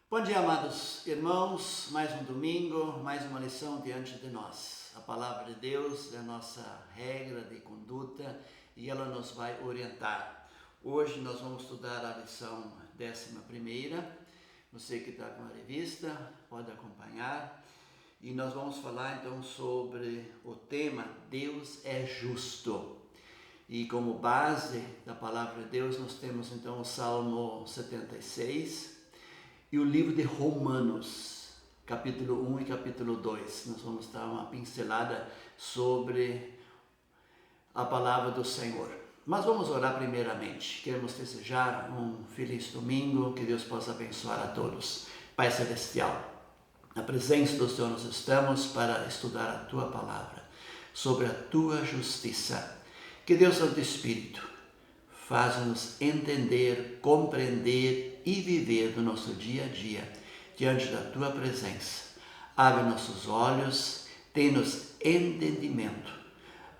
Bom dia, amados irmãos, mais um domingo, mais uma lição diante de nós. A palavra de Deus é a nossa regra de conduta e ela nos vai orientar. Hoje nós vamos estudar a lição 11ª. Você que está com a revista pode acompanhar. E nós vamos falar então sobre o tema Deus é justo. E como base da palavra de Deus nós temos então o Salmo 76 e o livro de Romanos, capítulo 1 e capítulo 2. Nós vamos dar uma pincelada sobre a palavra do Senhor. Mas vamos orar primeiramente. Queremos desejar um feliz domingo, que Deus possa abençoar a todos. Pai Celestial, na presença do Senhor nós estamos para estudar a Tua palavra, sobre a Tua justiça. Que Deus Santo Espírito faça-nos entender, compreender e viver do nosso dia a dia diante da Tua presença. Abre nossos olhos, dê-nos entendimento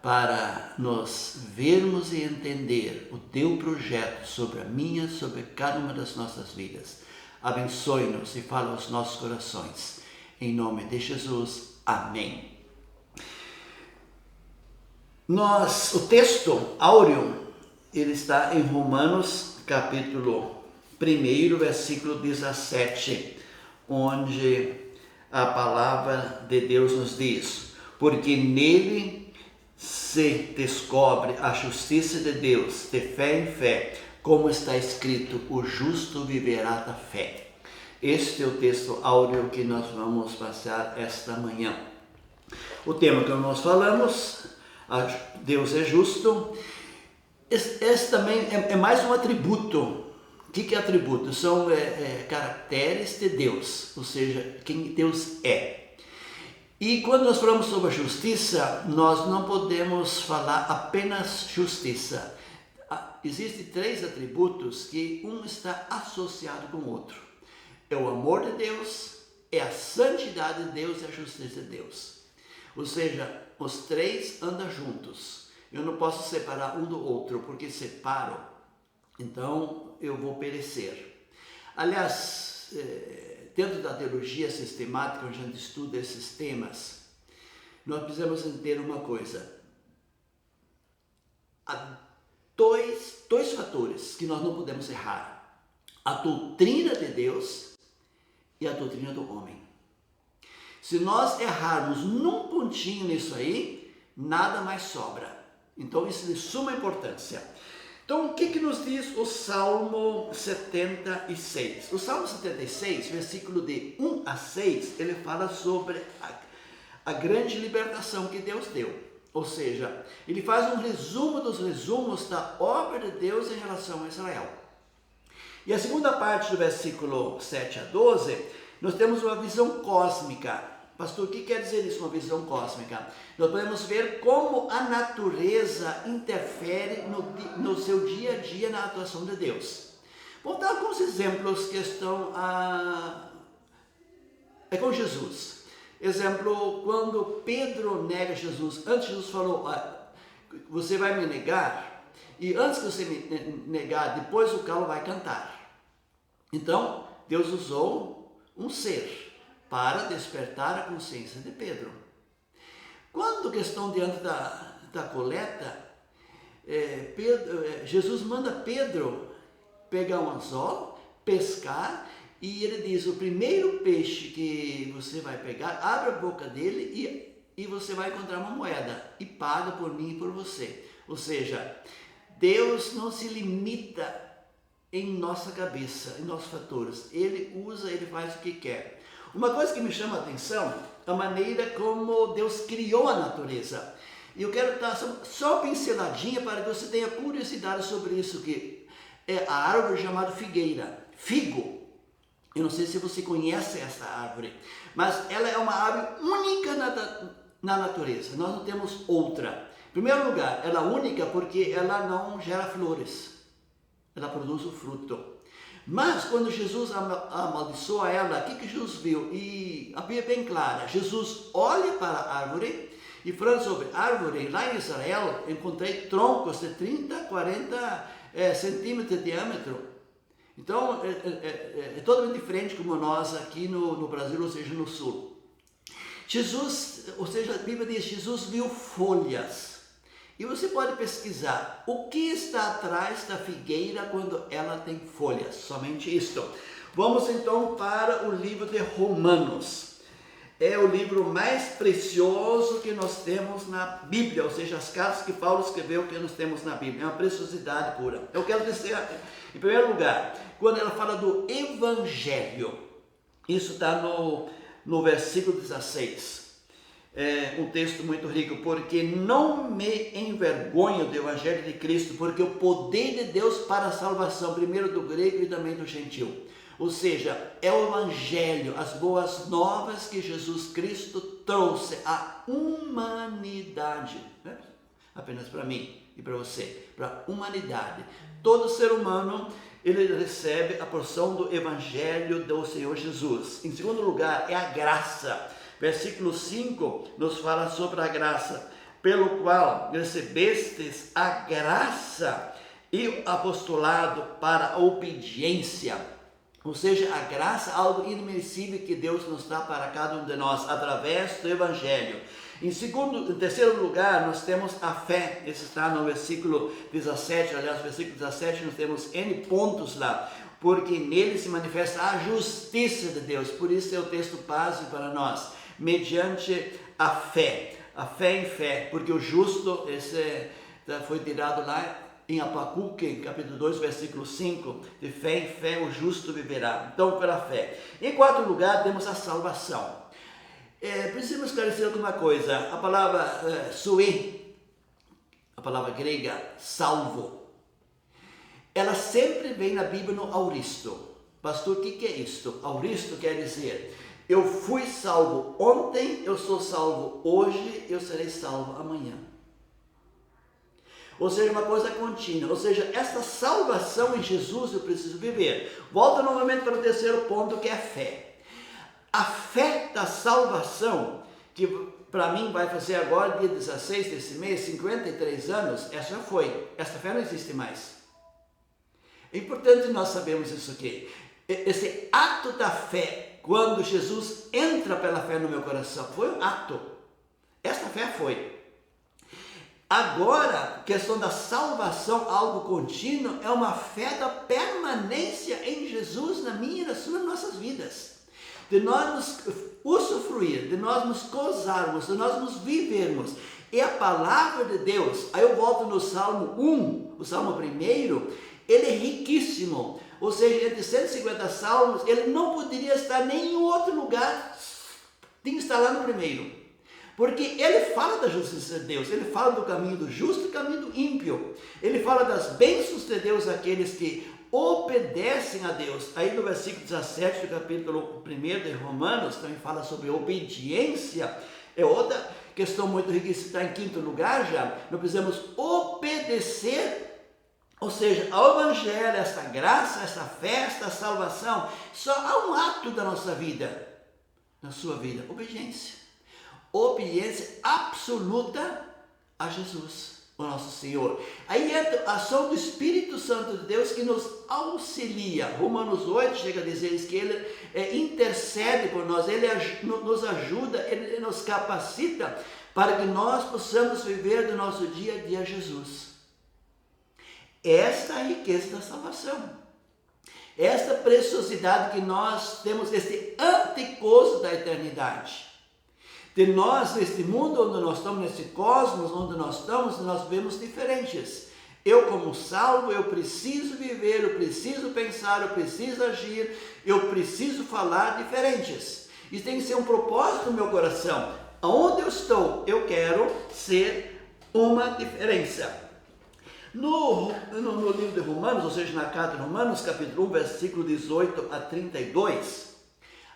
para nos vermos e entender o Teu projeto sobre a minha, sobre cada uma das nossas vidas. Abençoe-nos e fala aos nossos corações. Em nome de Jesus, amém. O texto áureo, ele está em Romanos, capítulo 1, versículo 17, onde a palavra de Deus nos diz: porque nele se descobre a justiça de Deus, de fé em fé, como está escrito, o justo viverá da fé. Este é o texto áureo que nós vamos passar esta manhã. O tema que nós falamos, Deus é justo. Esse também é mais um atributo. O que é atributo? São caracteres de Deus, ou seja, quem Deus é. E quando nós falamos sobre a justiça, nós não podemos falar apenas justiça. Existem 3 atributos que um está associado com o outro. É o amor de Deus, é a santidade de Deus e a justiça de Deus. Ou seja, os 3 andam juntos. Eu não posso separar um do outro, porque separo, então eu vou perecer. Aliás, dentro da teologia sistemática, onde a gente estuda esses temas, nós precisamos entender uma coisa. Há dois fatores que nós não podemos errar: a doutrina de Deus e a doutrina do homem. Se nós errarmos num pontinho nisso aí, nada mais sobra. Então isso é de suma importância. Então o que nos diz o Salmo 76? O Salmo 76, versículo de 1 a 6, ele fala sobre a grande libertação que Deus deu. Ou seja, ele faz um resumo dos resumos da obra de Deus em relação a Israel. E a segunda parte do versículo 7 a 12, nós temos uma visão cósmica. Pastor, o que quer dizer isso, uma visão cósmica? Nós podemos ver como a natureza interfere no seu dia a dia na atuação de Deus. Vou dar alguns exemplos que estão com Jesus. Exemplo, quando Pedro nega Jesus, antes Jesus falou, você vai me negar, e antes que você me negar, depois o galo vai cantar. Então, Deus usou um ser para despertar a consciência de Pedro. Quando questão diante da coleta, Jesus manda Pedro pegar um anzol, pescar, e ele diz: o primeiro peixe que você vai pegar, abre a boca dele e você vai encontrar uma moeda, e paga por mim e por você. Ou seja, Deus não se limita em nossa cabeça, em nossos fatores. Ele usa, ele faz o que quer. Uma coisa que me chama a atenção é a maneira como Deus criou a natureza. E eu quero dar só uma pinceladinha para que você tenha curiosidade sobre isso, que é a árvore chamada figueira, figo. Eu não sei se você conhece essa árvore, mas ela é uma árvore única na natureza. Nós não temos outra. Em primeiro lugar, ela é única porque ela não gera flores. Ela produz o fruto. Mas quando Jesus amaldiçoa ela, o que Jesus viu? E a Bíblia é bem clara. Jesus olha para a árvore e falando sobre árvore, lá em Israel, encontrei troncos de 30, 40 centímetros de diâmetro. Então, é totalmente diferente como nós aqui no Brasil, ou seja, no Sul. Jesus, ou seja, a Bíblia diz, Jesus viu folhas. E você pode pesquisar o que está atrás da figueira quando ela tem folhas. Somente isto. Vamos então para o livro de Romanos. É o livro mais precioso que nós temos na Bíblia, ou seja, as cartas que Paulo escreveu que nós temos na Bíblia. É uma preciosidade pura. Eu quero dizer, em primeiro lugar, quando ela fala do Evangelho, isso está no versículo 16. É um texto muito rico, porque não me envergonho do Evangelho de Cristo, porque o poder de Deus para a salvação, primeiro do grego e também do gentil. Ou seja, é o Evangelho, as boas novas que Jesus Cristo trouxe à humanidade, né? Apenas para mim e para você, para a humanidade. Todo ser humano, ele recebe a porção do Evangelho do Senhor Jesus. Em segundo lugar, é a graça. Versículo 5 nos fala sobre a graça, pelo qual recebestes a graça e o apostolado para a obediência. Ou seja, a graça, algo imerecido que Deus nos dá para cada um de nós, através do Evangelho. Em terceiro lugar, nós temos a fé. Esse está no versículo 17, aliás, no versículo 17 nós temos N pontos lá, porque nele se manifesta a justiça de Deus. Por isso é o texto base para nós, mediante a fé em fé, porque o justo, esse foi tirado lá em Abacuque, capítulo 2, versículo 5, de fé em fé o justo viverá. Então, pela fé. Em quarto lugar, temos a salvação. Precisamos esclarecer alguma coisa. A palavra soe, a palavra grega salvo, ela sempre vem na Bíblia no auristo. Pastor, o que é isto? Auristo quer dizer, eu fui salvo ontem, eu sou salvo hoje, eu serei salvo amanhã. Ou seja, uma coisa contínua. Ou seja, essa salvação em Jesus eu preciso viver. Volta novamente para o terceiro ponto, que é a fé. A fé da salvação, que para mim vai fazer agora, dia 16 desse mês, 53 anos, essa já foi. Essa fé não existe mais. É importante nós sabermos isso aqui. Esse ato da fé, quando Jesus entra pela fé no meu coração, foi um ato. Essa fé foi. Agora, questão da salvação, algo contínuo, é uma fé da permanência em Jesus na minha e na sua, nas nossas vidas. De nós nos usufruir, de nós nos gozarmos, de nós nos vivermos. E a palavra de Deus, aí eu volto no Salmo 1, o Salmo 1, ele é riquíssimo. Ou seja, entre 150 salmos, ele não poderia estar em nenhum outro lugar, tem que estar lá no primeiro. Porque ele fala da justiça de Deus, ele fala do caminho do justo e do caminho do ímpio. Ele fala das bênçãos de Deus àqueles que obedecem a Deus. Aí no versículo 17 do capítulo 1 de Romanos, também fala sobre obediência. É outra questão muito rica, isso está em quinto lugar já. Nós precisamos obedecer, ou seja, ao Evangelho, esta graça, esta fé, esta salvação. Só há um ato da nossa vida, na sua vida, obediência. Obediência absoluta a Jesus, o nosso Senhor. Aí entra a ação do Espírito Santo de Deus que nos auxilia. Romanos 8 chega a dizer que ele intercede por nós, ele nos ajuda, ele nos capacita para que nós possamos viver do nosso dia a dia Jesus. Esta é a riqueza da salvação. Esta preciosidade que nós temos, este antegozo da eternidade. De nós, neste mundo onde nós estamos, nesse cosmos onde nós estamos, nós vemos diferentes. Eu como salvo, eu preciso viver, eu preciso pensar, eu preciso agir, eu preciso falar diferentes. Isso tem que ser um propósito no meu coração. Aonde eu estou, eu quero ser uma diferença. No livro de Romanos, ou seja, na carta de Romanos, capítulo 1, versículo 18 a 32,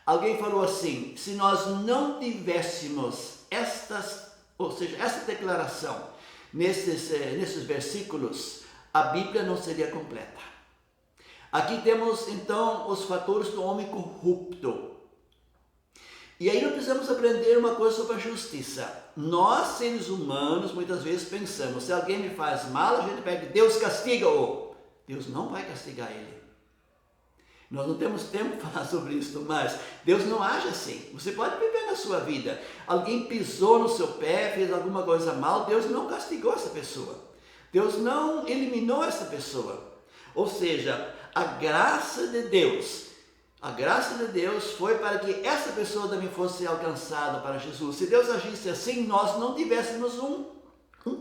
alguém falou assim, se nós não tivéssemos essa declaração nesses versículos, a Bíblia não seria completa. Aqui temos então os fatores do homem corrupto. E aí nós precisamos aprender uma coisa sobre a justiça. Nós, seres humanos, muitas vezes pensamos, se alguém me faz mal, a gente pega, Deus castiga-o. Deus não vai castigar ele. Nós não temos tempo para falar sobre isso, mas Deus não age assim. Você pode viver na sua vida. Alguém pisou no seu pé, fez alguma coisa mal, Deus não castigou essa pessoa. Deus não eliminou essa pessoa. Ou seja, a graça de Deus foi para que essa pessoa também fosse alcançada para Jesus. Se Deus agisse assim, nós não tivéssemos um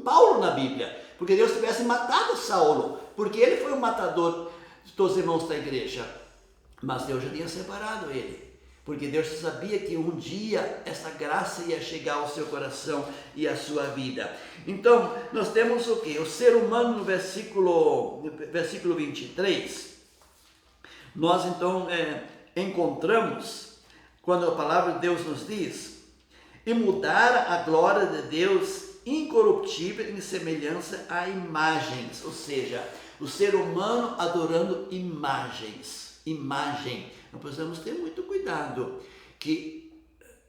Paulo na Bíblia, porque Deus tivesse matado Saulo, porque ele foi o matador de todos os irmãos da igreja. Mas Deus já tinha separado ele, porque Deus sabia que um dia essa graça ia chegar ao seu coração e à sua vida. Então, nós temos o quê? O ser humano no versículo 23, nós então encontramos, quando a palavra de Deus nos diz, e mudar a glória de Deus incorruptível em semelhança a imagens, ou seja, o ser humano adorando imagens. Nós precisamos ter muito cuidado, que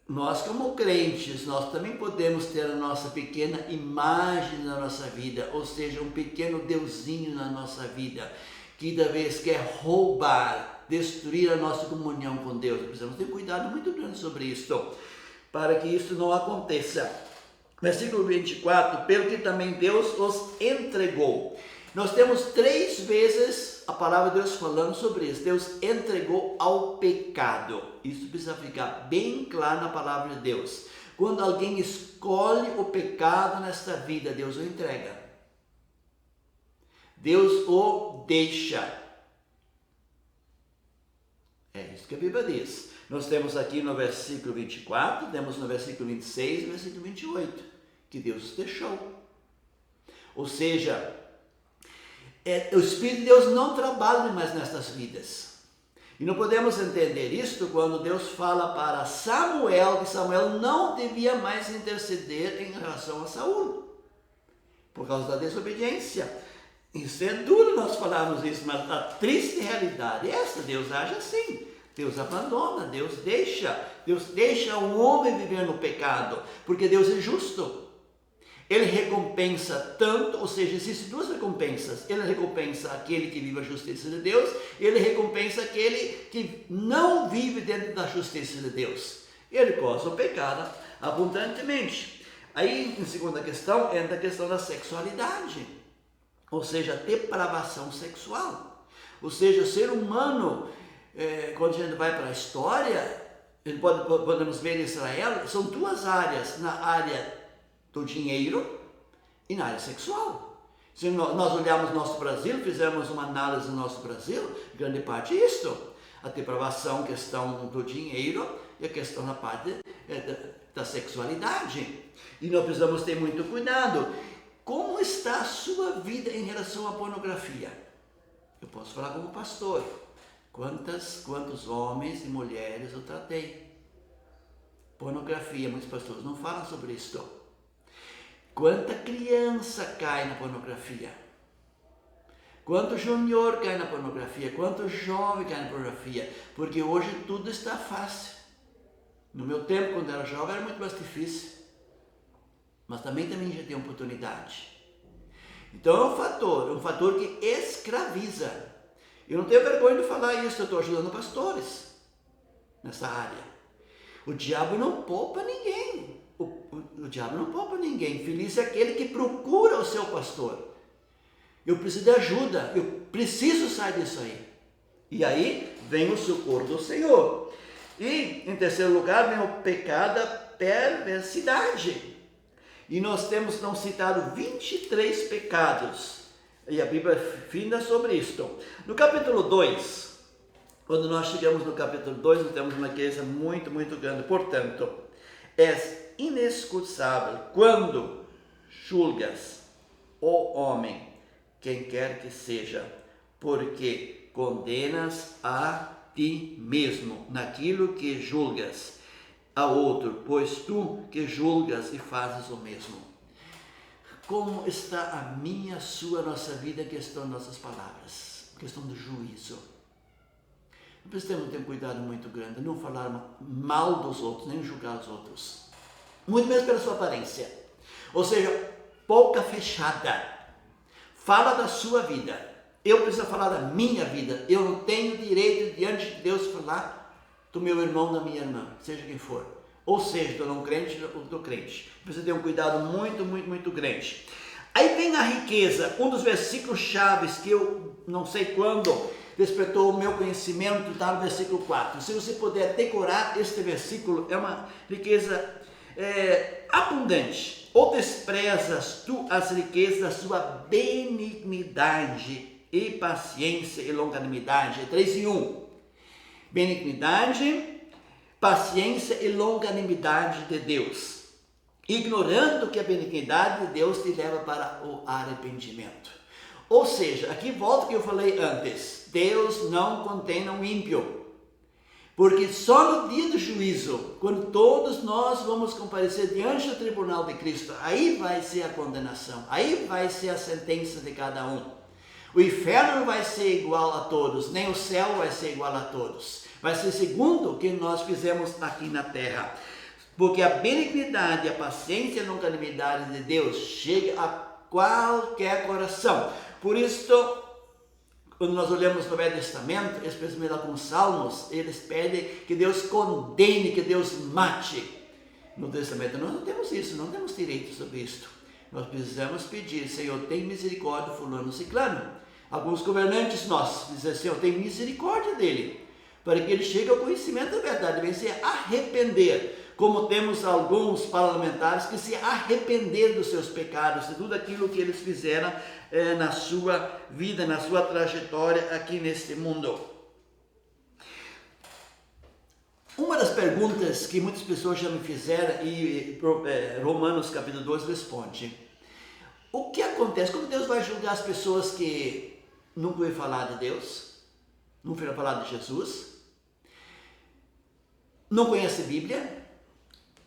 nós como crentes, nós também podemos ter a nossa pequena imagem na nossa vida, ou seja, um pequeno deusinho na nossa vida, que da vez quer roubar, destruir a nossa comunhão com Deus. Precisamos ter cuidado muito grande sobre isso, para que isso não aconteça. Versículo 24, pelo que também Deus os entregou. Nós temos 3 vezes a palavra de Deus falando sobre isso. Deus entregou ao pecado. Isso precisa ficar bem claro na palavra de Deus. Quando alguém escolhe o pecado nesta vida, Deus o entrega. Deus o deixa. É isso que a Bíblia diz. Nós temos aqui no versículo 24, temos no versículo 26 e no versículo 28, que Deus os deixou. Ou seja, o Espírito de Deus não trabalha mais nestas vidas. E não podemos entender isto quando Deus fala para Samuel que Samuel não devia mais interceder em relação a Saul, por causa da desobediência. Isso é duro nós falarmos isso, mas a triste realidade é essa. Deus age assim. Deus abandona, Deus deixa o homem viver no pecado, porque Deus é justo. Ele recompensa tanto, ou seja, existem 2 recompensas. Ele recompensa aquele que vive a justiça de Deus, ele recompensa aquele que não vive dentro da justiça de Deus. Ele causa o pecado abundantemente. Aí, em segunda questão, entra a questão da sexualidade, ou seja, a depravação sexual. Ou seja, o ser humano, quando a gente vai para a história, podemos ver em Israel, são 2 áreas, na área do dinheiro e na área sexual. Se nós olharmos nosso Brasil, fizemos uma análise do nosso Brasil, grande parte é isto: a depravação, questão do dinheiro e a questão na parte da sexualidade. E nós precisamos ter muito cuidado. Como está a sua vida em relação à pornografia? Eu posso falar como pastor. Quantos homens e mulheres eu tratei? Pornografia, muitos pastores não falam sobre isso. Quanta criança cai na pornografia? Quanto júnior cai na pornografia? Quanto jovem cai na pornografia? Porque hoje tudo está fácil. No meu tempo, quando era jovem, era muito mais difícil. Mas também já tem oportunidade. Então é um fator que escraviza. Eu não tenho vergonha de falar isso, eu estou ajudando pastores nessa área. O diabo não poupa ninguém. O diabo não poupa ninguém. Feliz é aquele que procura o seu pastor. Eu preciso de ajuda, eu preciso sair disso aí. E aí vem o socorro do Senhor. E em terceiro lugar vem o pecado da perversidade. E nós temos não citado 23 pecados. E a Bíblia fina sobre isto. No capítulo 2, quando nós chegamos no capítulo 2, nós temos uma coisa muito, muito grande. Portanto, és inescusável quando julgas o homem, quem quer que seja, porque condenas a ti mesmo naquilo que julgas a outro, pois tu que julgas e fazes o mesmo. Como está a minha, a sua, a nossa vida, a questão de nossas palavras, a questão do juízo? Precisamos ter um cuidado muito grande, não falar mal dos outros, nem julgar os outros, muito menos pela sua aparência, ou seja, boca fechada, fala da sua vida, Eu preciso falar da minha vida. Eu não tenho direito diante de Deus falar do meu irmão, da minha irmã, seja quem for. Ou seja, do não crente ou do crente. Precisa ter um cuidado muito grande. Aí vem a riqueza, um dos versículos chaves que eu não sei quando despertou o meu conhecimento, está no versículo 4. Se você puder decorar este versículo, é uma riqueza abundante. Ou desprezas tu as riquezas da sua benignidade e paciência e longanimidade. É 3 em 1. Benignidade, paciência e longanimidade de Deus. Ignorando que a benignidade de Deus te leva para o arrependimento. Ou seja, aqui volta o que eu falei antes. Deus não condena o ímpio. Porque só no dia do juízo, quando todos nós vamos comparecer diante do tribunal de Cristo, aí vai ser a condenação, aí vai ser a sentença de cada um. O inferno não vai ser igual a todos, nem o céu vai ser igual a todos. Vai ser segundo o que nós fizemos aqui na terra. Porque a benignidade, a paciência e a longanimidade de Deus chega a qualquer coração. Por isso, quando nós olhamos no Velho Testamento, especialmente lá com os Salmos, eles pedem que Deus condene, que Deus mate. No Testamento nós não temos isso, não temos direito sobre isso. Nós precisamos pedir, Senhor, tem misericórdia, fulano, ciclano. Alguns governantes nossos dizem, Senhor, tem misericórdia dele, para que ele chegue ao conhecimento da verdade, venha se arrepender. Como temos alguns parlamentares que se arrependeram dos seus pecados, de tudo aquilo que eles fizeram na sua vida, na sua trajetória aqui neste mundo. Uma das perguntas que muitas pessoas já me fizeram, e Romanos capítulo 2 responde: o que acontece? Como Deus vai julgar as pessoas que nunca ouviram falar de Deus, nunca ouviram falar de Jesus, não conhecem a Bíblia?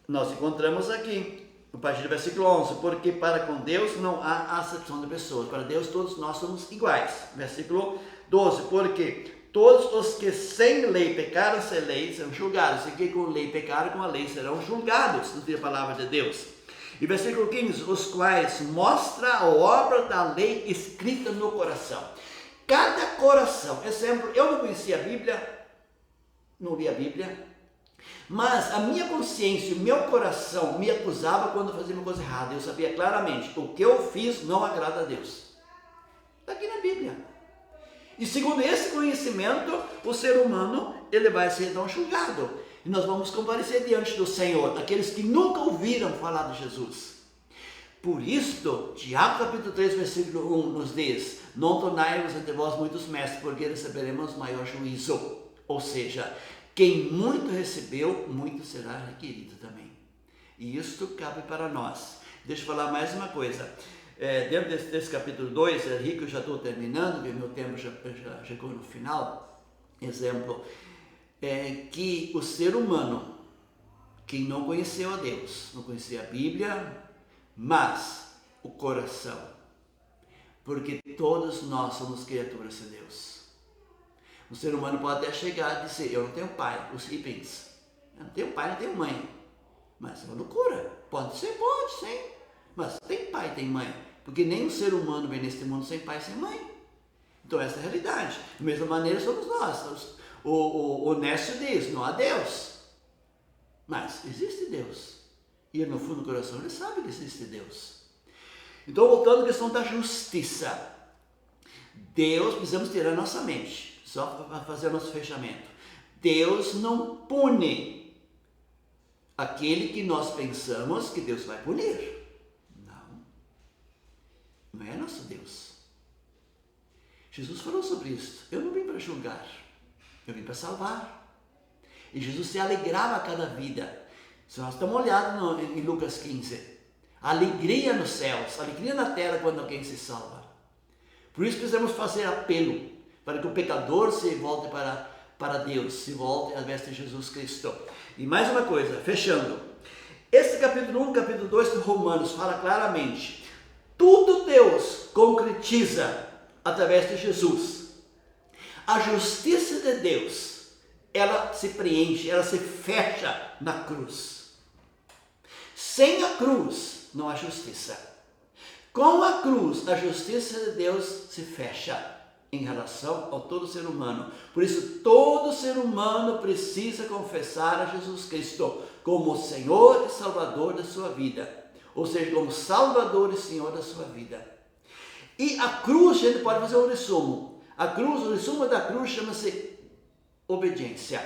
Nós encontramos aqui, a partir do versículo 11, porque para com Deus não há acepção de pessoas, para Deus todos nós somos iguais. Versículo 12, porque todos os que sem lei pecaram sem lei serão julgados, e que com lei pecaram com a lei serão julgados, não tem a palavra de Deus. E versículo 15, os quais mostra a obra da lei escrita no coração. Cada coração, exemplo, eu não conhecia a Bíblia, não li a Bíblia, mas a minha consciência, o meu coração me acusava quando eu fazia uma coisa errada. Eu sabia claramente, o que eu fiz não agrada a Deus. Está aqui na Bíblia. E segundo esse conhecimento, o ser humano, ele vai ser então julgado. E nós vamos comparecer diante do Senhor, aqueles que nunca ouviram falar de Jesus. Por isto, Tiago capítulo 3, versículo 1 nos diz: não tornai-vos entre vós muitos mestres, porque receberemos maior juízo. Ou seja, quem muito recebeu, muito será requerido também. E isto cabe para nós. Deixa eu falar mais uma coisa. Dentro desse capítulo 2, é rico, eu já estou terminando, porque meu tempo já chegou no final. Exemplo, que o ser humano, que não conheceu a Deus, não conhecia a Bíblia, mas o coração, porque todos nós somos criaturas de Deus. O ser humano pode até chegar e dizer, eu não tenho pai, os hippies, eu não tenho pai, não tenho mãe, mas é uma loucura, pode ser, pode sim, mas tem pai, tem mãe, porque nem o ser humano vem neste mundo sem pai, sem mãe. Então essa é a realidade. Da mesma maneira somos nós. O Nécio diz, não há Deus, mas existe Deus, e no fundo do coração ele sabe que existe Deus. Então, voltando à questão da justiça, Deus, precisamos ter a nossa mente, só para fazer o nosso fechamento. Deus não pune aquele que nós pensamos que Deus vai punir. Não é nosso Deus. Jesus falou sobre isso. Eu não vim para julgar, eu vim para salvar. E Jesus se alegrava a cada vida. Se nós estamos olhando em Lucas 15, alegria nos céus, alegria na terra quando alguém se salva. Por isso precisamos fazer apelo para que o pecador se volte para Deus, se volte através de Jesus Cristo. E mais uma coisa, fechando. Esse capítulo 1, capítulo 2 de Romanos fala claramente, tudo Deus concretiza através de Jesus. A justiça de Deus, ela se preenche, ela se fecha na cruz. Sem a cruz não há justiça. Com a cruz, a justiça de Deus se fecha. em relação ao todo ser humano. Por isso, todo ser humano precisa confessar a Jesus Cristo como o Senhor e Salvador da sua vida. Ou seja, como Salvador e Senhor da sua vida. E a cruz, a gente pode fazer um resumo. A cruz, o resumo da cruz chama-se obediência.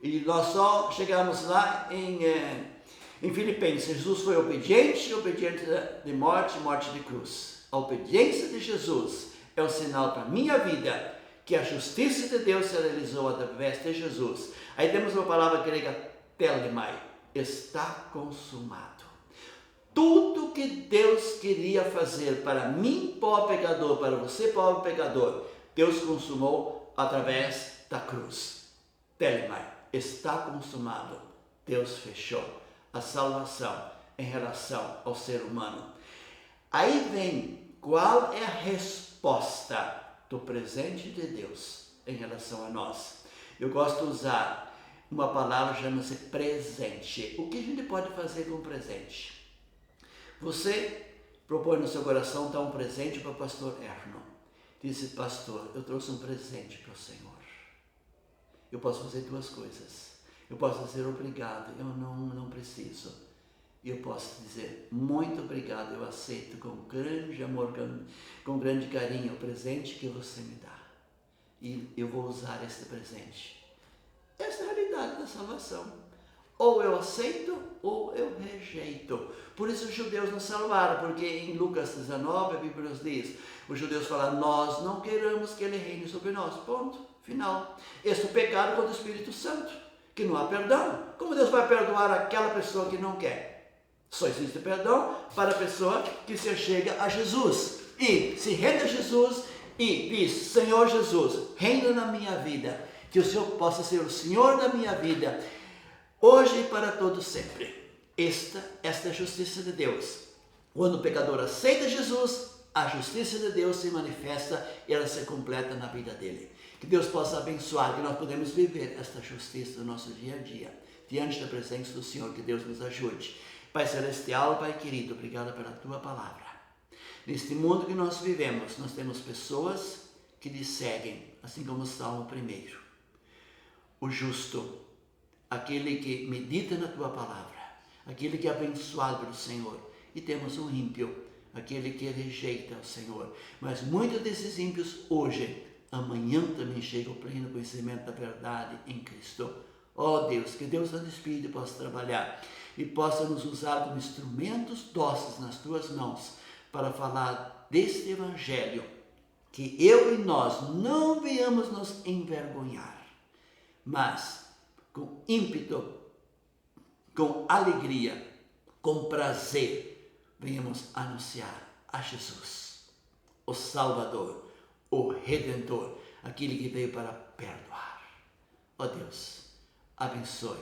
E nós só chegamos lá em Filipenses. Jesus foi obediente de morte, morte de cruz. A obediência de Jesus é o sinal para a minha vida que a justiça de Deus se realizou através de Jesus. Aí temos uma palavra grega, telemai, está consumado. Tudo que Deus queria fazer para mim, pobre pecador, para você, pobre pecador, Deus consumou através da cruz. Telemai, está consumado. Deus fechou a salvação em relação ao ser humano. Aí vem qual é a resposta do presente de Deus em relação a nós. Eu gosto de usar uma palavra que chama-se presente. O que a gente pode fazer com o presente? Você propõe no seu coração dar um presente para o pastor Erno. Disse, pastor, eu trouxe um presente para o Senhor. Eu posso fazer duas coisas. Eu posso dizer obrigado, eu não preciso. E eu posso dizer muito obrigado, eu aceito com grande amor, com grande carinho o presente que você me dá. E eu vou usar esse presente. Essa é a realidade da salvação. Ou eu aceito ou eu rejeito. Por isso os judeus não salvaram, porque em Lucas 19 a Bíblia nos diz, os judeus falam, nós não queremos que ele reine sobre nós. Ponto, final. Este é o pecado contra o Espírito Santo, que não há perdão. Como Deus vai perdoar aquela pessoa que não quer? Só existe perdão para a pessoa que se achega a Jesus. E se rende a Jesus e diz, Senhor Jesus, reina na minha vida. Que o Senhor possa ser o Senhor da minha vida. Hoje e para todo sempre. Esta é a justiça de Deus. Quando o pecador aceita Jesus, a justiça de Deus se manifesta e ela se completa na vida dele. Que Deus possa abençoar, que nós podemos viver esta justiça no nosso dia a dia, diante da presença do Senhor. Que Deus nos ajude. Pai Celestial, Pai querido, obrigado pela Tua palavra. Neste mundo que nós vivemos, nós temos pessoas que lhe seguem, assim como o Salmo 1. O justo, aquele que medita na Tua palavra, aquele que é abençoado pelo Senhor. E temos o ímpio, aquele que rejeita o Senhor. Mas muitos desses ímpios hoje, amanhã também chegam ao pleno conhecimento da verdade em Cristo. Ó Deus, que Deus Santo Espírito possa trabalhar e possa nos usar como instrumentos dóceis nas Tuas mãos para falar deste Evangelho, que eu e nós não venhamos nos envergonhar, mas com ímpeto, com alegria, com prazer, venhamos anunciar a Jesus, o Salvador, o Redentor, aquele que veio para perdoar. Ó Deus, abençoe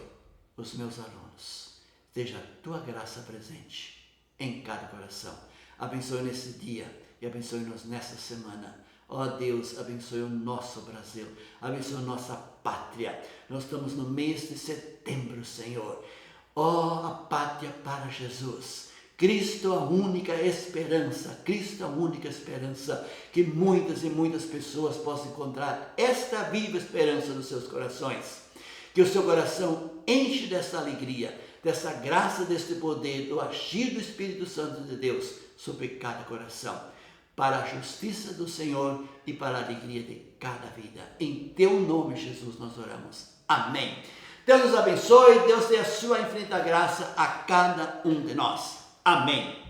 os meus alunos. Esteja a Tua graça presente em cada coração. Abençoe nesse dia e abençoe-nos nessa semana. Ó Deus, abençoe o nosso Brasil, abençoe a nossa pátria. Nós estamos no mês de setembro, Senhor. Ó, a pátria para Jesus. Cristo a única esperança, Cristo a única esperança, que muitas e muitas pessoas possam encontrar esta viva esperança nos seus corações. Que o seu coração enche dessa alegria, dessa graça, deste poder, do agir do Espírito Santo de Deus sobre cada coração, para a justiça do Senhor e para a alegria de cada vida. Em Teu nome, Jesus, nós oramos. Amém. Deus nos abençoe, Deus dê a sua infinita graça a cada um de nós. Amém.